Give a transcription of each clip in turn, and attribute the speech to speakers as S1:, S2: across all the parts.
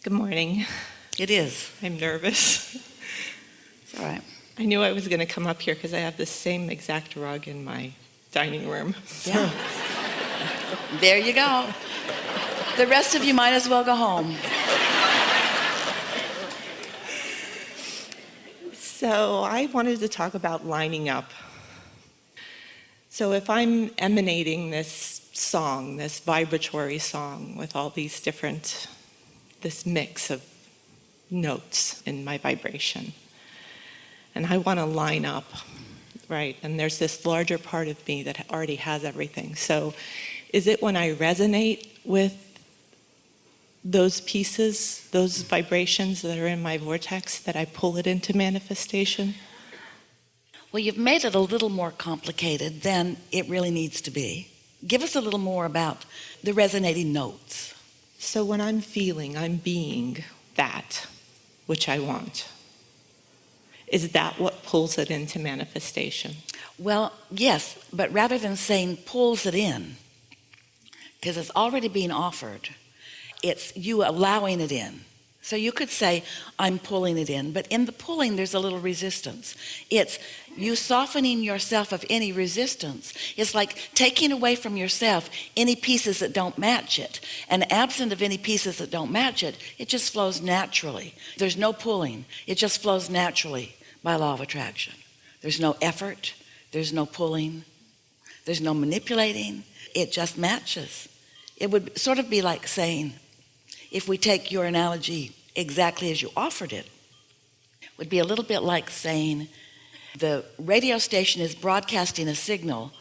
S1: Good morning.
S2: It is.
S1: I'm nervous.
S2: It's all right.
S1: I knew I was going to come up here because I have the same exact rug in my dining room.
S2: Yeah. There you go. The rest of you might as well go home.
S1: So I wanted to talk about lining up. So if I'm emanating this song, this vibratory song with all these different, this mix of notes in my vibration, and I want to line up, right? And there's this larger part of me that already has everything. So is it when I resonate with those pieces, those vibrations that are in my vortex, that I pull it into manifestation?
S2: Well, you've made it a little more complicated than it really needs to be. Give us a little more about the resonating notes.
S1: So when I'm feeling, I'm being that which I want. Is that what pulls it into manifestation?
S2: Well, yes, but rather than saying pulls it in, because it's already being offered, it's you allowing it in. So you could say, I'm pulling it in, but in the pulling, there's a little resistance. It's you softening yourself of any resistance. It's like taking away from yourself any pieces that don't match it. And absent of any pieces that don't match it, it just flows naturally. There's no pulling. It just flows naturally by law of attraction. There's no effort. There's no pulling. There's no manipulating. It just matches. It would sort of be like saying, if we take your analogy exactly as you offered it, would be a little bit like saying the radio station is broadcasting a signal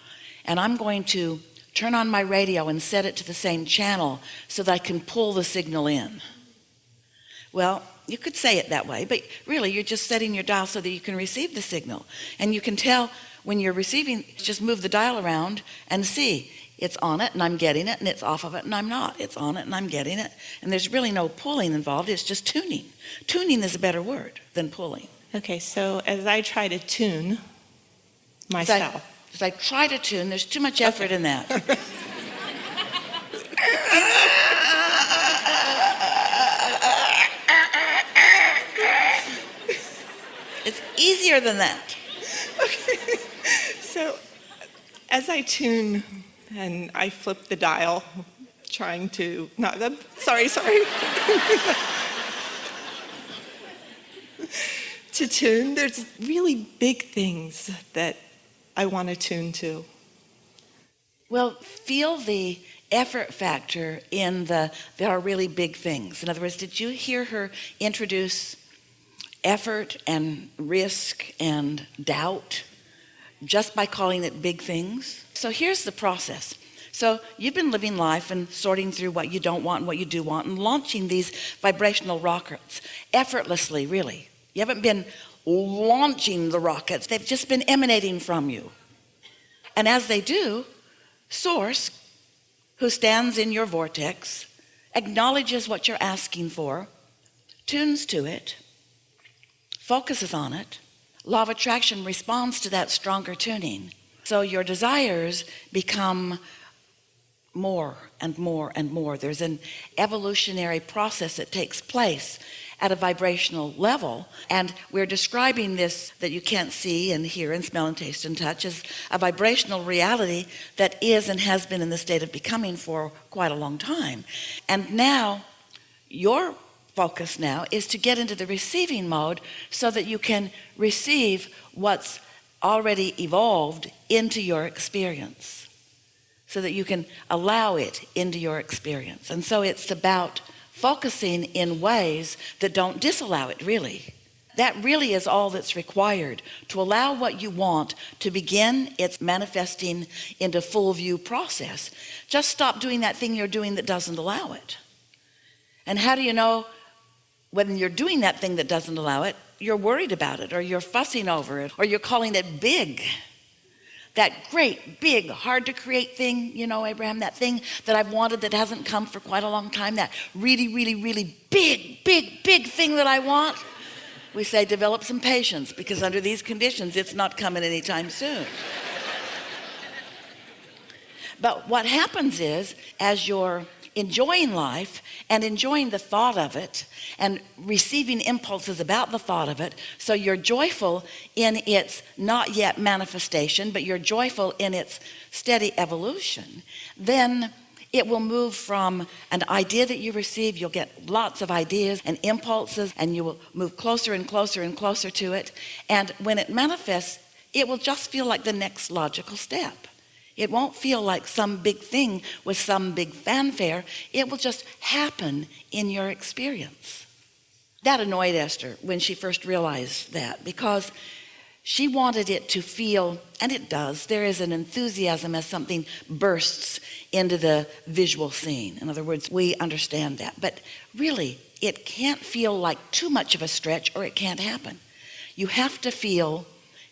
S2: and I'm going to turn on my radio and set it to the same channel so that I can pull the signal in. Well, you could say it that way, but really you're just setting your dial so that you can receive the signal. And you can tell when you're receiving, just move the dial around and see. It's on it and I'm getting it, and it's off of it and I'm not. It's on it and I'm getting it. And there's really no pulling involved. It's just tuning. Tuning is a better word than pulling.
S1: Okay, so as I try to tune myself.
S2: As I try to tune, there's too much effort in that. It's easier than that.
S1: Okay, so as I tune and I flip the dial, trying to, sorry. To tune, there's really big things that I want to tune to.
S2: Well, feel the effort factor in there are really big things. In other words, did you hear her introduce effort and risk and doubt just by calling it big things? So here's the process. So you've been living life and sorting through what you don't want and what you do want and launching these vibrational rockets effortlessly, really. You haven't been launching the rockets. They've just been emanating from you. And as they do, Source, who stands in your vortex, acknowledges what you're asking for, tunes to it, focuses on it. Law of attraction responds to that stronger tuning. So your desires become more and more and more. There's an evolutionary process that takes place at a vibrational level, and we're describing this that you can't see and hear and smell and taste and touch as a vibrational reality that is and has been in the state of becoming for quite a long time. And now your focus now is to get into the receiving mode so that you can receive what's already evolved into your experience, so that you can allow it into your experience. And so it's about focusing in ways that don't disallow it, really. That really is all that's required to allow what you want to begin its manifesting into full view process. Just stop doing that thing you're doing that doesn't allow it. And how do you know when you're doing that thing that doesn't allow it? You're worried about it, or you're fussing over it, or you're calling it big. That great, big, hard to create thing, you know, Abraham, that thing that I've wanted that hasn't come for quite a long time, that really, really, really big, big, big thing that I want. We say develop some patience, because under these conditions, it's not coming anytime soon. But what happens is, as you're enjoying life and enjoying the thought of it and receiving impulses about the thought of it, so you're joyful in its not yet manifestation, but you're joyful in its steady evolution, then it will move from an idea that you receive. You'll get lots of ideas and impulses, and you will move closer and closer and closer to it. And when it manifests, it will just feel like the next logical step. It won't feel like some big thing with some big fanfare. It will just happen in your experience. That annoyed Esther when she first realized that, because she wanted it to feel, and it does, there is an enthusiasm as something bursts into the visual scene. In other words, we understand that. But really, it can't feel like too much of a stretch, or it can't happen. You have to feel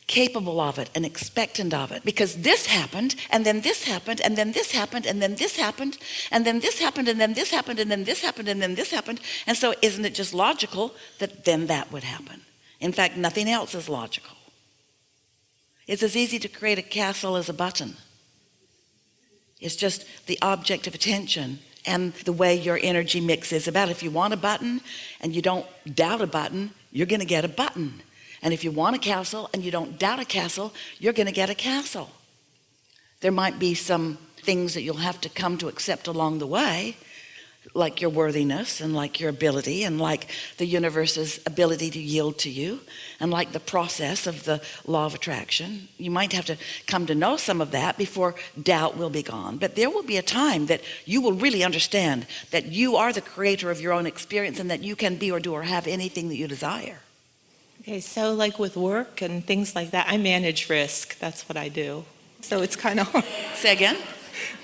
S2: capable of it and expectant of it, because this happened, and then this happened, and then this happened, and then this happened, and then this happened, and then this happened, and then this happened, and then this happened. And so isn't it just logical that then that would happen? In fact, nothing else is logical. It's as easy to create a castle as a button. It's just the object of attention and the way your energy mix is about. If you want a button and you don't doubt a button, you're going to get a button. And if you want a castle and you don't doubt a castle, you're going to get a castle. There might be some things that you'll have to come to accept along the way, like your worthiness and like your ability and like the universe's ability to yield to you and like the process of the law of attraction. You might have to come to know some of that before doubt will be gone. But there will be a time that you will really understand that you are the creator of your own experience and that you can be or do or have anything that you desire.
S1: Okay, so like with work and things like that, I manage risk. That's what I do. So it's kind of hard.
S2: Say again?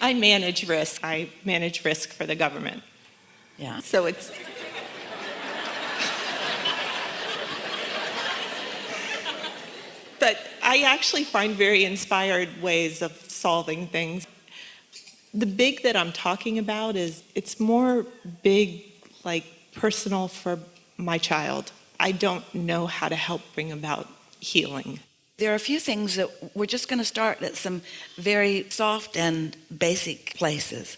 S1: I manage risk. I manage risk for the government.
S2: Yeah.
S1: So it's... But I actually find very inspired ways of solving things. The big that I'm talking about is, it's more big, like personal for my child. I don't know how to help bring about healing.
S2: There are a few things that we're just going to start at some very soft and basic places.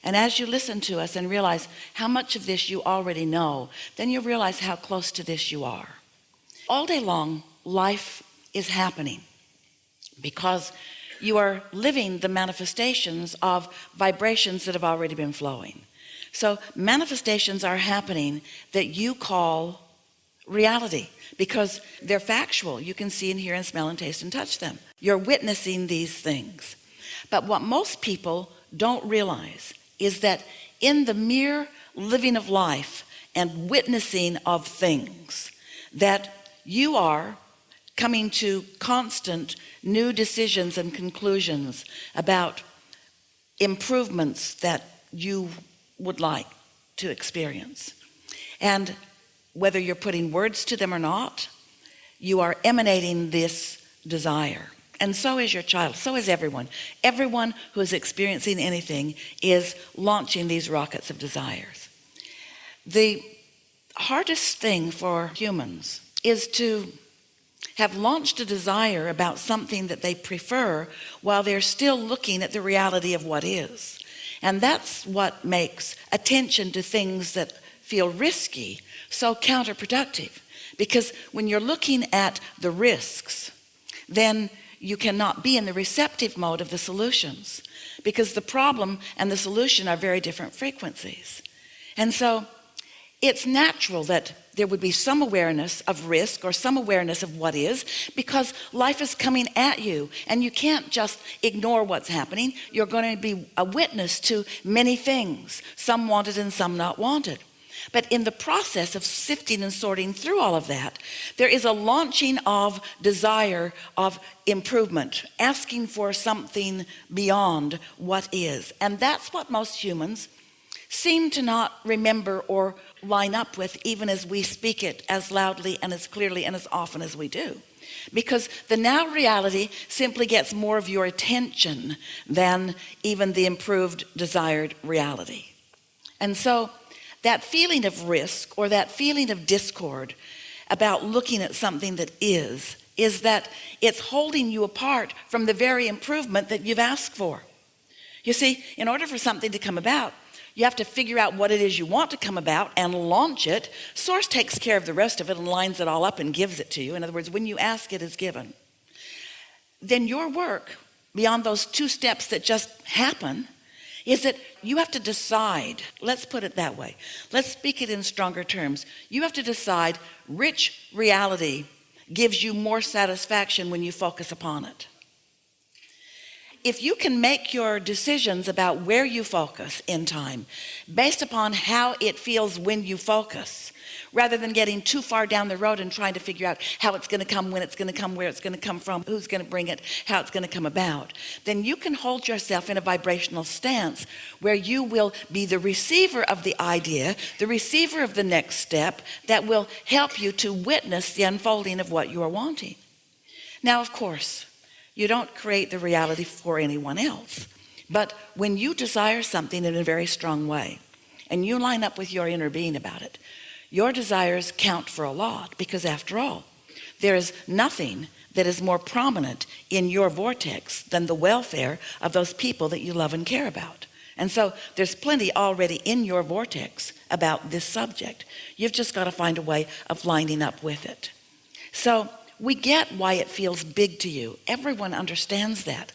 S2: And as you listen to us and realize how much of this you already know, then you'll realize how close to this you are. All day long, life is happening because you are living the manifestations of vibrations that have already been flowing. So manifestations are happening that you call reality because they're factual. You can see and hear and smell and taste and touch them. You're witnessing these things. But what most people don't realize is that in the mere living of life and witnessing of things, that you are coming to constant new decisions and conclusions about improvements that you would like to experience. And whether you're putting words to them or not, you are emanating this desire. And so is your child, so is everyone. Everyone who is experiencing anything is launching these rockets of desires. The hardest thing for humans is to have launched a desire about something that they prefer while they're still looking at the reality of what is. And that's what makes attention to things that feel risky so counterproductive. Because when you're looking at the risks, then you cannot be in the receptive mode of the solutions, because the problem and the solution are very different frequencies. And so it's natural that there would be some awareness of risk or some awareness of what is, because life is coming at you and you can't just ignore what's happening. You're going to be a witness to many things, some wanted and some not wanted. But in the process of sifting and sorting through all of that, there is a launching of desire of improvement, asking for something beyond what is. And that's what most humans seem to not remember or line up with, even as we speak it as loudly and as clearly and as often as we do. Because the now reality simply gets more of your attention than even the improved desired reality. And so that feeling of risk or that feeling of discord about looking at something that is that it's holding you apart from the very improvement that you've asked for. You see, in order for something to come about, You have to figure out what it is you want to come about and launch it. Source takes care of the rest of it and lines it all up and gives it to you. In other words, when you ask, it is given. Then your work, beyond those 2 steps that just happen, is that you have to decide. Let's put it that way. Let's speak it in stronger terms. You have to decide which reality gives you more satisfaction when you focus upon it. If you can make your decisions about where you focus in time based upon how it feels when you focus, rather than getting too far down the road and trying to figure out how it's going to come, when it's going to come, where it's going to come from, who's going to bring it, how it's going to come about, then you can hold yourself in a vibrational stance where you will be the receiver of the idea, the receiver of the next step that will help you to witness the unfolding of what you are wanting. Now, of course, you don't create the reality for anyone else, but when you desire something in a very strong way and you line up with your inner being about it, your desires count for a lot, because after all, there is nothing that is more prominent in your vortex than the welfare of those people that you love and care about. And so there's plenty already in your vortex about this subject. You've just got to find a way of lining up with it. So we get why it feels big to you. Everyone understands that.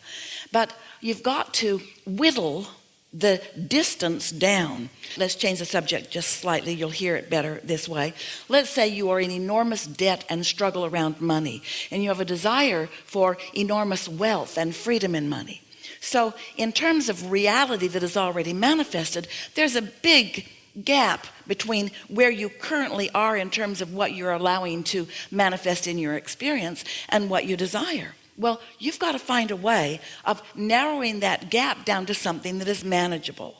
S2: But you've got to whittle the distance down. Let's change the subject just slightly. You'll hear it better this way. Let's say you are in enormous debt and struggle around money, and you have a desire for enormous wealth and freedom in money. So in terms of reality that is already manifested, there's a big gap between where you currently are in terms of what you're allowing to manifest in your experience and what you desire. Well, you've got to find a way of narrowing that gap down to something that is manageable.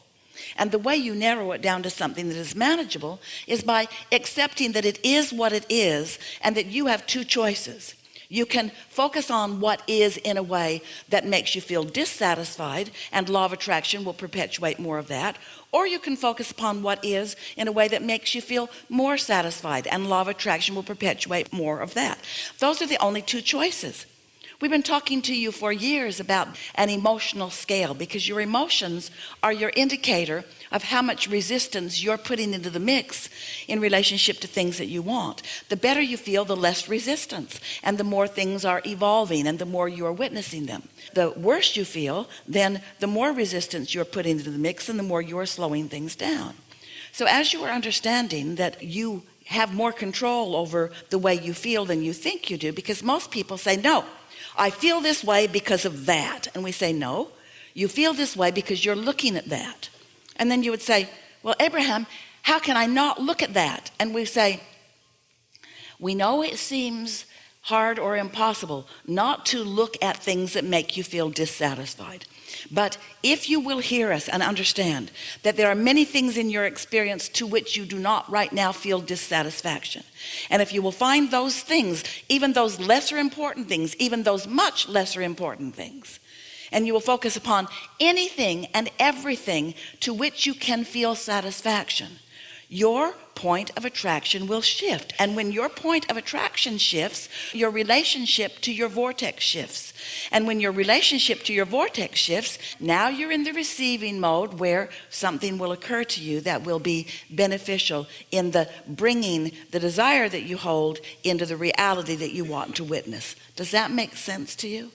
S2: And the way you narrow it down to something that is manageable is by accepting that it is what it is, and that you have 2 choices. You can focus on what is in a way that makes you feel dissatisfied, and law of attraction will perpetuate more of that. Or you can focus upon what is in a way that makes you feel more satisfied, and law of attraction will perpetuate more of that. Those are the only 2 choices. We've been talking to you for years about an emotional scale, because your emotions are your indicator of how much resistance you're putting into the mix in relationship to things that you want. The better you feel, the less resistance, and the more things are evolving, and the more you are witnessing them. The worse you feel, then the more resistance you're putting into the mix, and the more you are slowing things down. So as you are understanding that you have more control over the way you feel than you think you do, because most people say, no, I feel this way because of that. And we say, no, you feel this way because you're looking at that. And then you would say, well, Abraham, how can I not look at that? And we say, we know it seems hard or impossible not to look at things that make you feel dissatisfied. But if you will hear us and understand that there are many things in your experience to which you do not right now feel dissatisfaction, and if you will find those things, even those lesser important things, even those much lesser important things, and you will focus upon anything and everything to which you can feel satisfaction, your point of attraction will shift. And when your point of attraction shifts, your relationship to your vortex shifts. And when your relationship to your vortex shifts, now you're in the receiving mode where something will occur to you that will be beneficial in the bringing the desire that you hold into the reality that you want to witness. Does that make sense to you?